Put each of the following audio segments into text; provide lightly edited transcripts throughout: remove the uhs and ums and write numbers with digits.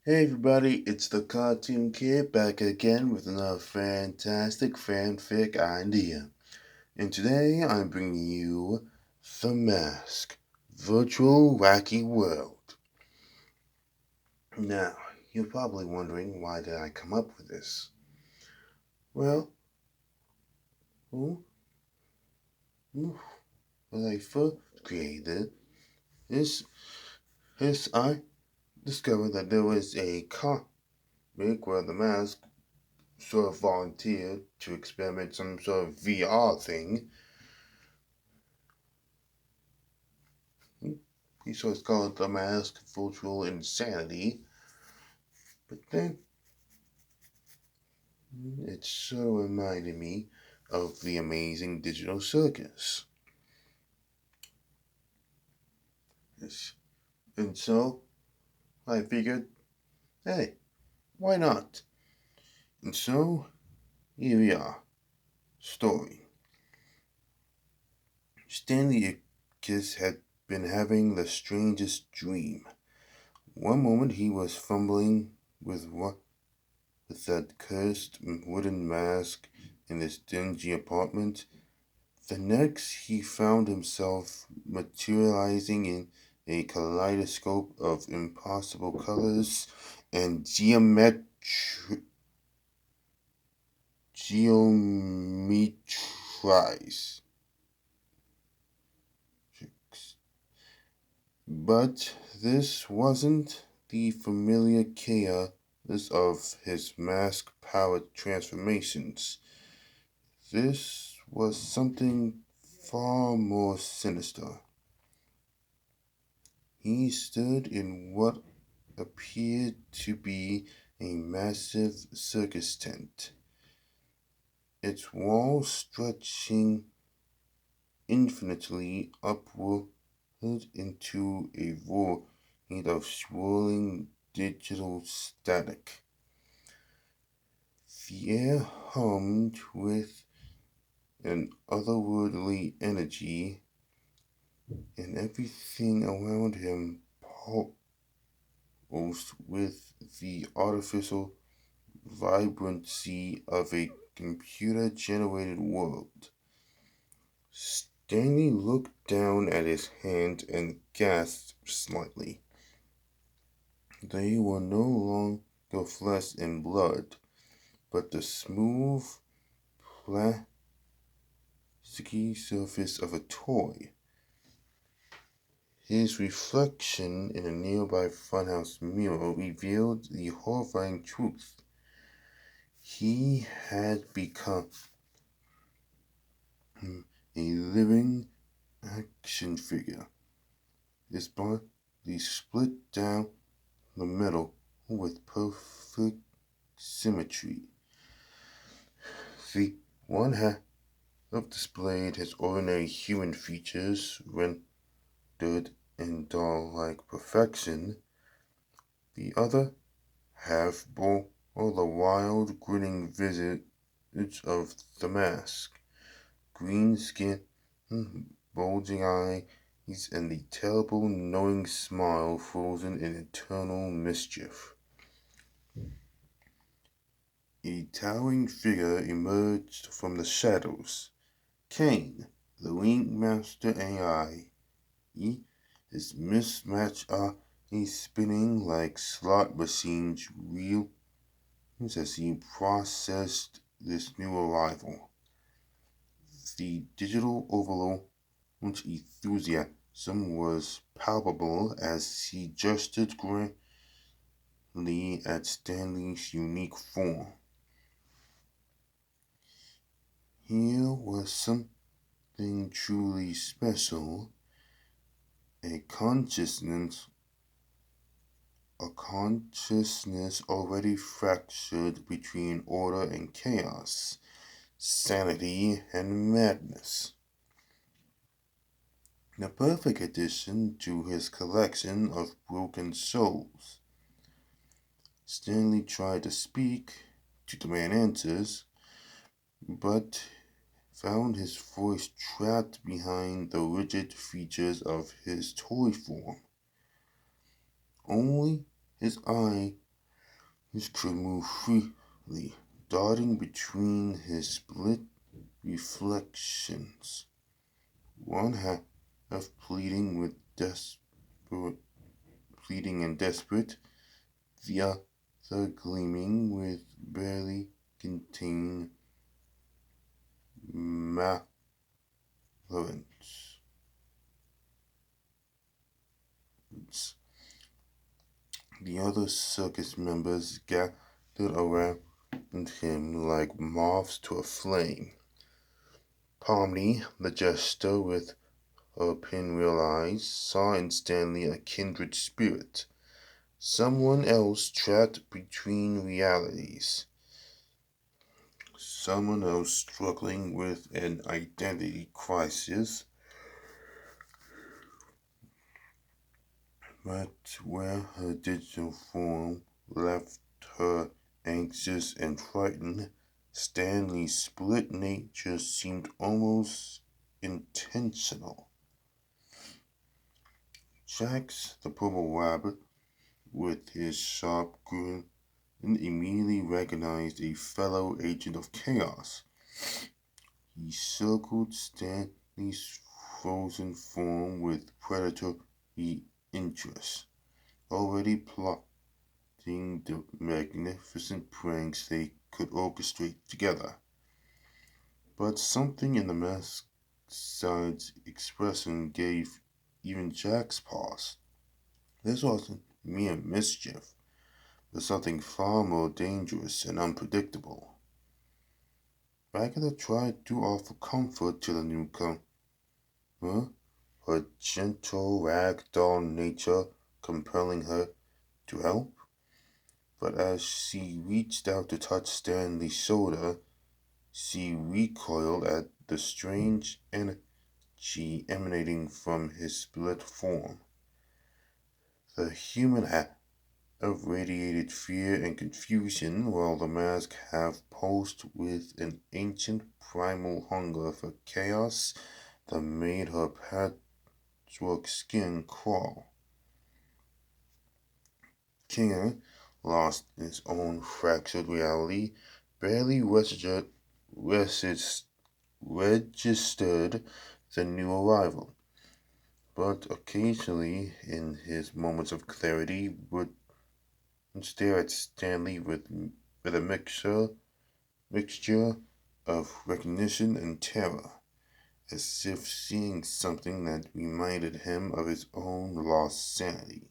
Hey everybody, it's the Cartoonkid back again with another fantastic fanfic idea. And today I'm bringing you The Mask, Virtual Wacky World. Now, you're probably wondering why did I come up with this? Well, when I first created this I discovered that there was a comic where the mask sort of volunteered to experiment some sort of VR thing. He sort of called it The Mask Virtual Insanity. But then it sort of reminded me of the amazing digital circus. Yes. And so I figured, hey, why not? And so here we are. Story. Stanley Ickus had been having the strangest dream. One moment he was fumbling with that cursed wooden mask in his dingy apartment. The next he found himself materializing in a kaleidoscope of impossible colors and geometries. But this wasn't the familiar chaos of his mask-powered transformations. This was something far more sinister. He stood in what appeared to be a massive circus tent, its walls stretching infinitely upward into a void of swirling digital static. The air hummed with an otherworldly energy, and everything around him pulsed with the artificial vibrancy of a computer-generated world. Stanley looked down at his hand and gasped slightly. They were no longer flesh and blood, but the smooth, plasticky surface of a toy. His reflection in a nearby funhouse mirror revealed the horrifying truth. He had become a living action figure. His body split down the middle with perfect symmetry. The one half displayed his ordinary human features rendered in doll-like perfection. The other half bore the wild, grinning visage of the mask. Green skin, bulging eyes, and the terrible, knowing smile frozen in eternal mischief. A towering figure emerged from the shadows. Kane, the ringmaster AI. His mismatched eyes spinning like slot machines reeled as he processed this new arrival. The digital overload enthusiasm was palpable as he gestured grandly at Stanley's unique form. Here was something truly special, a consciousness already fractured between order and chaos, sanity and madness. The perfect addition to his collection of broken souls. Stanley tried to speak, to demand answers, but found his voice trapped behind the rigid features of his toy form. Only his eye could move freely, darting between his split reflections, one half pleading with desperate, pleading and desperate, the other gleaming with barely contained malevolence. The other circus members gathered around him like moths to a flame. Pomni, the jester with her pinwheel eyes, saw in Stanley a kindred spirit, someone else trapped between realities, someone else struggling with an identity crisis, but where her digital form left her anxious and frightened, Stanley's split nature seemed almost intentional. Jax, the purple rabbit, with his sharp grin, immediately recognized a fellow agent of chaos. He circled Stanley's frozen form with predatory interest, already plotting the magnificent pranks they could orchestrate together. But something in the masked side's expression gave even Jax pause. This wasn't mere mischief, but something far more dangerous and unpredictable. Agatha tried to offer comfort to the newcomer, her gentle ragdoll nature compelling her to help. But as she reached out to touch Stanley's shoulder, she recoiled at the strange energy emanating from his split form. The human have radiated fear and confusion, while the mask have pulsed with an ancient primal hunger for chaos that made her patchwork skin crawl. Kinger, lost in his own fractured reality, barely registered the new arrival, but occasionally, in his moments of clarity, would stare at Stanley with a mixture of recognition and terror, as if seeing something that reminded him of his own lost sanity.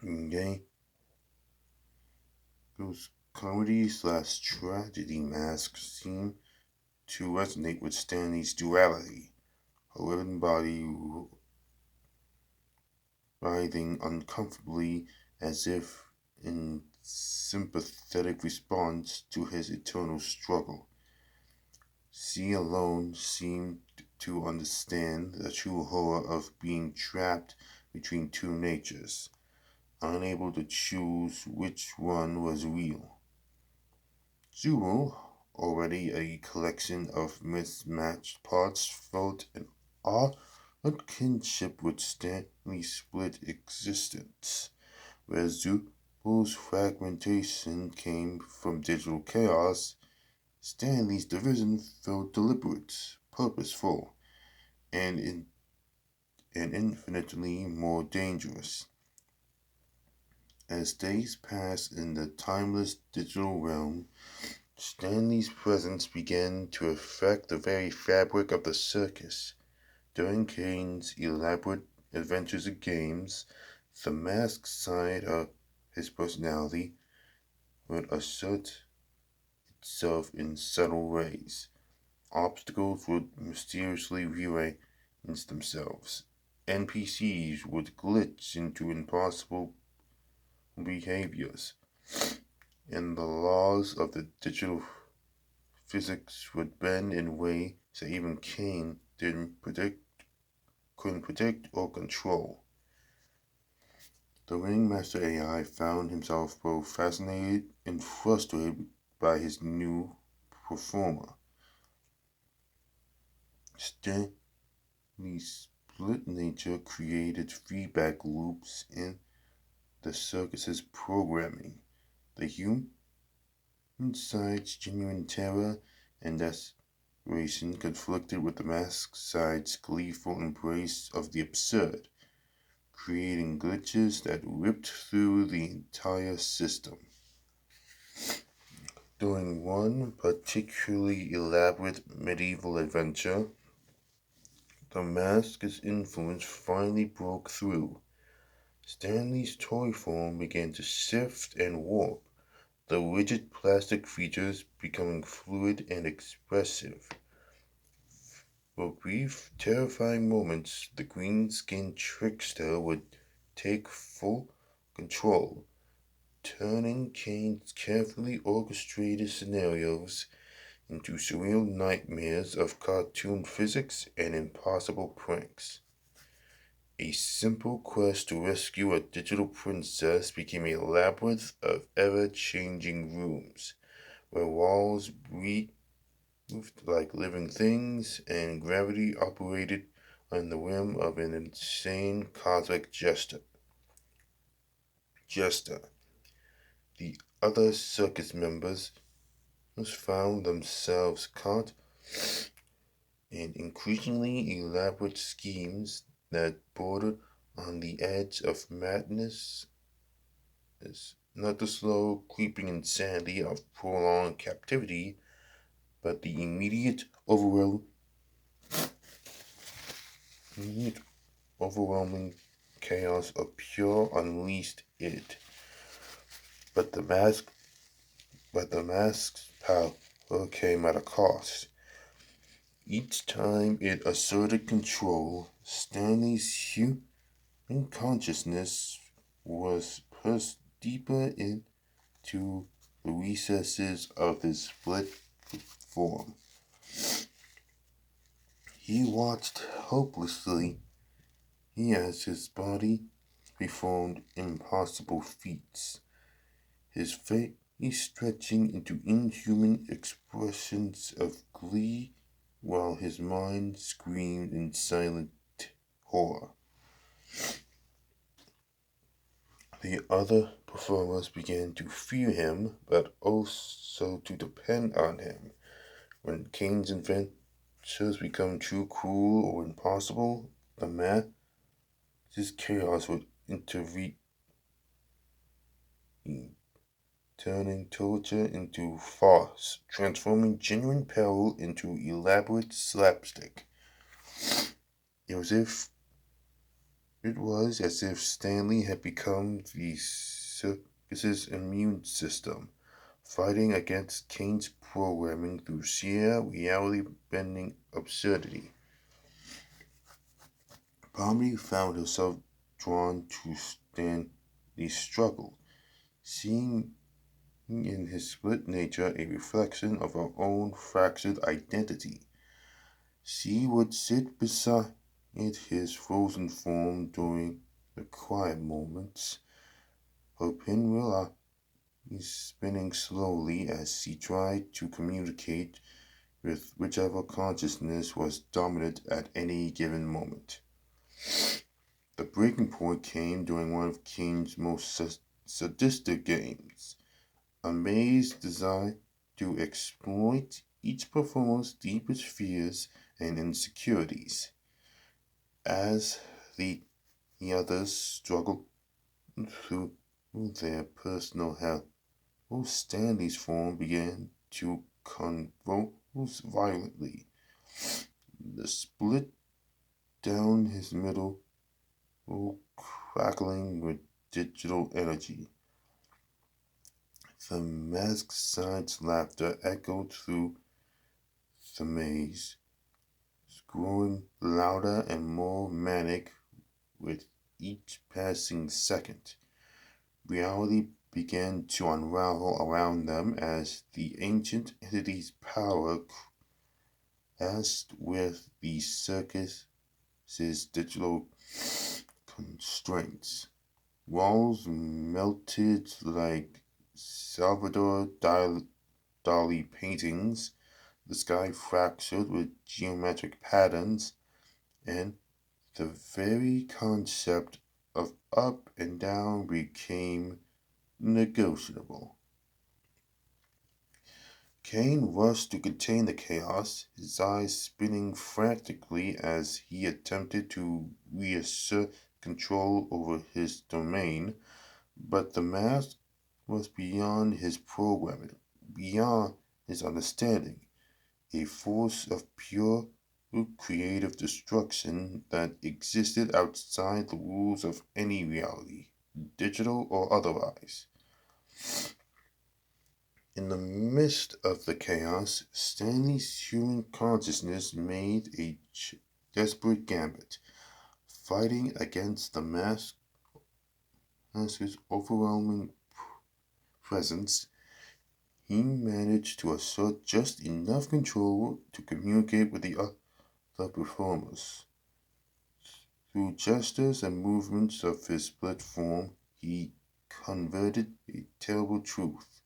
Okay? Those comedy/tragedy masks seem to resonate with Stanley's duality, a living body writhing uncomfortably as if in sympathetic response to his eternal struggle. She alone seemed to understand the true horror of being trapped between two natures, unable to choose which one was real. Zuru, already a collection of mismatched parts, felt an odd kinship with Stanley's split existence, where Zuru's fragmentation came from digital chaos. Stanley's division felt deliberate, purposeful, and infinitely more dangerous. As days passed in the timeless digital realm, Stanley's presence began to affect the very fabric of the circus. During Kane's elaborate adventures and games, the masked side of his personality would assert itself in subtle ways. Obstacles would mysteriously rearrange themselves. NPCs would glitch into impossible behaviors, and the laws of the digital physics would bend in ways that even Kane couldn't predict or control. The Ringmaster AI found himself both fascinated and frustrated by his new performer. Stanley's split nature created feedback loops in the circus's programming. The human side's genuine terror and desperation conflicted with the masked side's gleeful embrace of the absurd, creating glitches that ripped through the entire system. During one particularly elaborate medieval adventure, the mask's influence finally broke through. Stanley's toy form began to shift and warp, the rigid plastic features becoming fluid and expressive. For brief, terrifying moments, the green-skinned trickster would take full control, turning Kane's carefully orchestrated scenarios into surreal nightmares of cartoon physics and impossible pranks. A simple quest to rescue a digital princess became a labyrinth of ever-changing rooms, where walls breathed like living things and gravity operated on the whim of an insane cosmic jester. The other circus members found themselves caught in increasingly elaborate schemes that bordered on the edge of madness, not the slow creeping insanity of prolonged captivity, but the immediate overwhelming chaos of pure unleashed it. But the mask's power came at a cost. Each time it asserted control, Stanley's human consciousness was pressed deeper into the recesses of his split form. He watched hopelessly as his body performed impossible feats, his face stretching into inhuman expressions of glee while his mind screamed in silent horror. The other performers began to fear him, but also to depend on him. When Kane's adventures become too cruel or impossible, the mask's chaos would intervene, turning torture into farce, transforming genuine peril into elaborate slapstick. It was as if Stanley had become the circus's immune system, fighting against Kane's programming through sheer reality-bending absurdity. Comedy found herself drawn to Stanley's struggle, seeing in his split nature a reflection of her own fractured identity. She would sit beside his frozen form during the quiet moments, her pinwheel spinning slowly as she tried to communicate with whichever consciousness was dominant at any given moment. The breaking point came during one of Kane's most sadistic games, a maze designed to exploit each performer's deepest fears and insecurities. As the others struggled through their personal hell, Stanley's form began to convulse violently. The split down his middle, crackling with digital energy. The masked side's laughter echoed through the maze, growing louder and more manic with each passing second. Reality began to unravel around them as the ancient entity's power clashed with the circus's digital constraints. Walls melted like Salvador Dali paintings, the sky fractured with geometric patterns, and the very concept of up and down became negotiable. Kane rushed to contain the chaos, his eyes spinning frantically as he attempted to reassert control over his domain, but the mask was beyond his programming, beyond his understanding, a force of pure creative destruction that existed outside the rules of any reality, digital or otherwise. In the midst of the chaos, Stanley's human consciousness made a desperate gambit. Fighting against the mask's overwhelming presence, he managed to assert just enough control to communicate with the other performers. Through gestures and movements of his split form, he converted a terrible truth.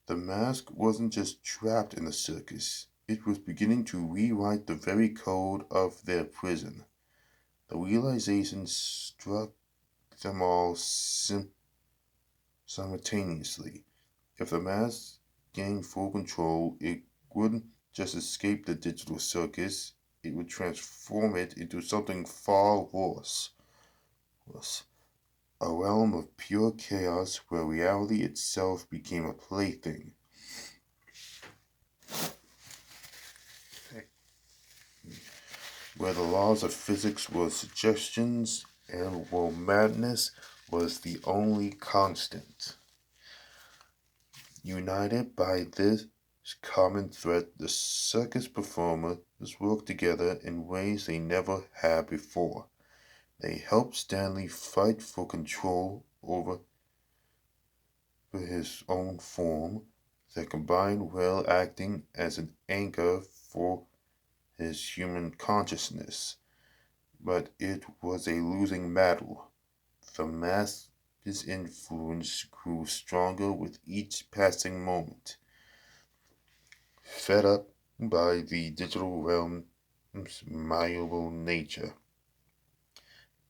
The mask wasn't just trapped in the circus, it was beginning to rewrite the very code of their prison. The realization struck them all simultaneously. If the mask gained full control, it wouldn't just escape the digital circus, it would transform it into something far worse. A realm of pure chaos where reality itself became a plaything. Where the laws of physics were suggestions and where madness was the only constant. United by this common thread, the circus performers worked together in ways they never had before. They helped Stanley fight for control over his own form, their combined will acting as an anchor for his human consciousness. But it was a losing battle. The mask's influence grew stronger with each passing moment. Fed up by the digital realm's malleable nature.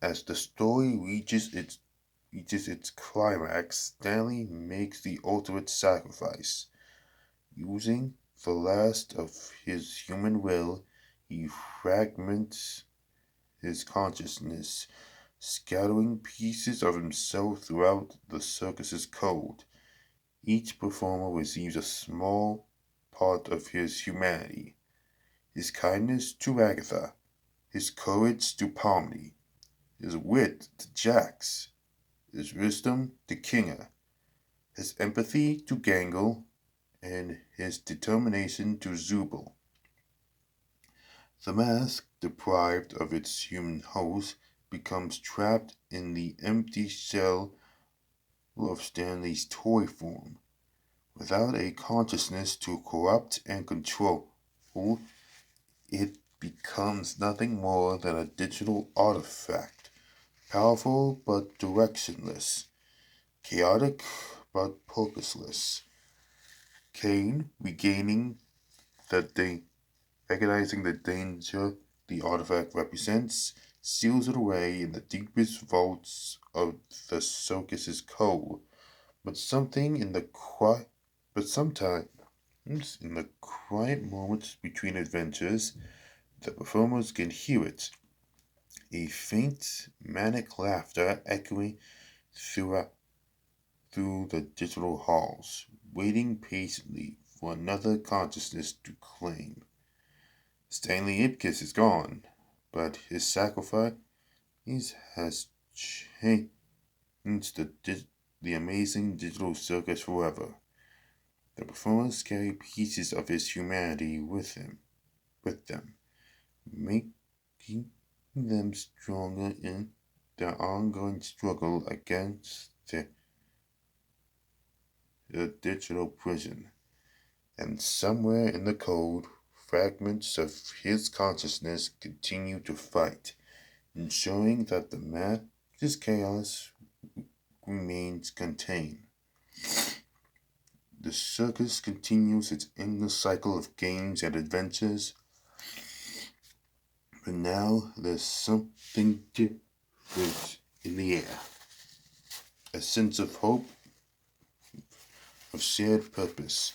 As the story reaches its climax, Stanley makes the ultimate sacrifice. Using the last of his human will, he fragments his consciousness, scattering pieces of himself throughout the circus's code. Each performer receives a small part of his humanity, his kindness to Agatha, his courage to Pomni, his wit to Jax, his wisdom to Kinga, his empathy to Gangle, and his determination to Zubal. The mask, deprived of its human host, becomes trapped in the empty shell of Stanley's toy form. Without a consciousness to corrupt and control, it becomes nothing more than a digital artifact, powerful but directionless, chaotic but purposeless. Kane, recognizing the danger the artifact represents, seals it away in the deepest vaults of the circus's code. But something in the quiet, but sometimes in the quiet moments between adventures, the performers can hear it. A faint, manic laughter echoing throughout through the digital halls, waiting patiently for another consciousness to claim. Stanley Ipkiss is gone, but his sacrifice has changed the amazing digital circus forever. The performers carry pieces of his humanity with them, making them stronger in their ongoing struggle against the digital prison. And somewhere in the code, fragments of his consciousness continue to fight, ensuring that the mass's chaos remains contained. The circus continues its endless cycle of games and adventures, but now there's something different in the air. A sense of hope, of shared purpose,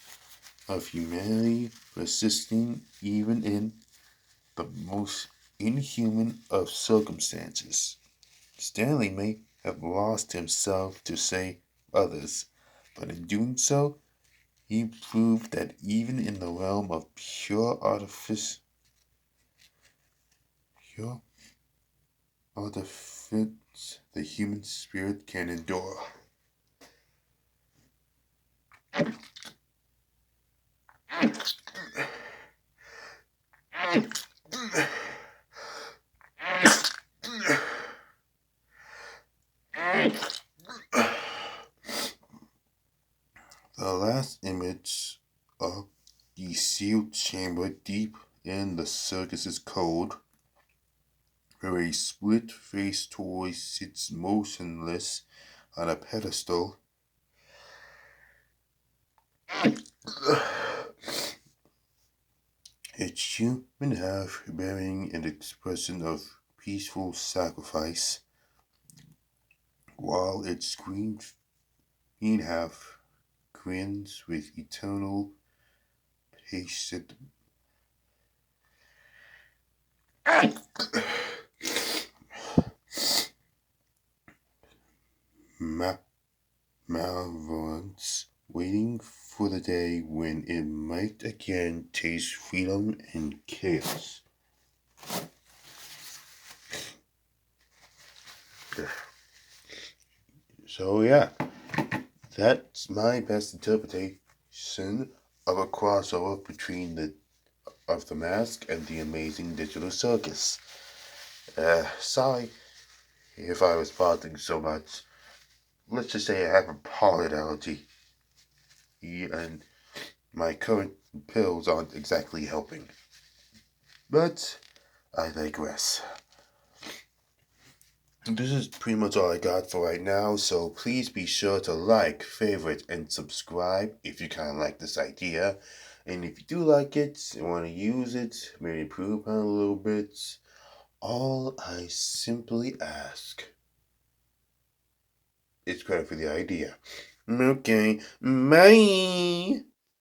of humanity persisting even in the most inhuman of circumstances. Stanley may have lost himself to save others, but in doing so, he proved that even in the realm of pure artifice, the human spirit can endure. The last image of the sealed chamber deep in the circus's cold, where a split-faced toy sits motionless on a pedestal. Its human half bearing an expression of peaceful sacrifice, while its green half grins with eternal patient malevolence, waiting for the day when it might again taste freedom and chaos. So yeah, that's my best interpretation of a crossover between the Mask and the Amazing Digital Circus. Sorry if I was bothering so much. Let's just say I have a pollen allergy, and my current pills aren't exactly helping. But I digress. This is pretty much all I got for right now, so please be sure to like, favorite, and subscribe if you kind of like this idea. And if you do like it and want to use it, maybe improve upon it a little bit, all I simply ask is credit for the idea. Okay, bye!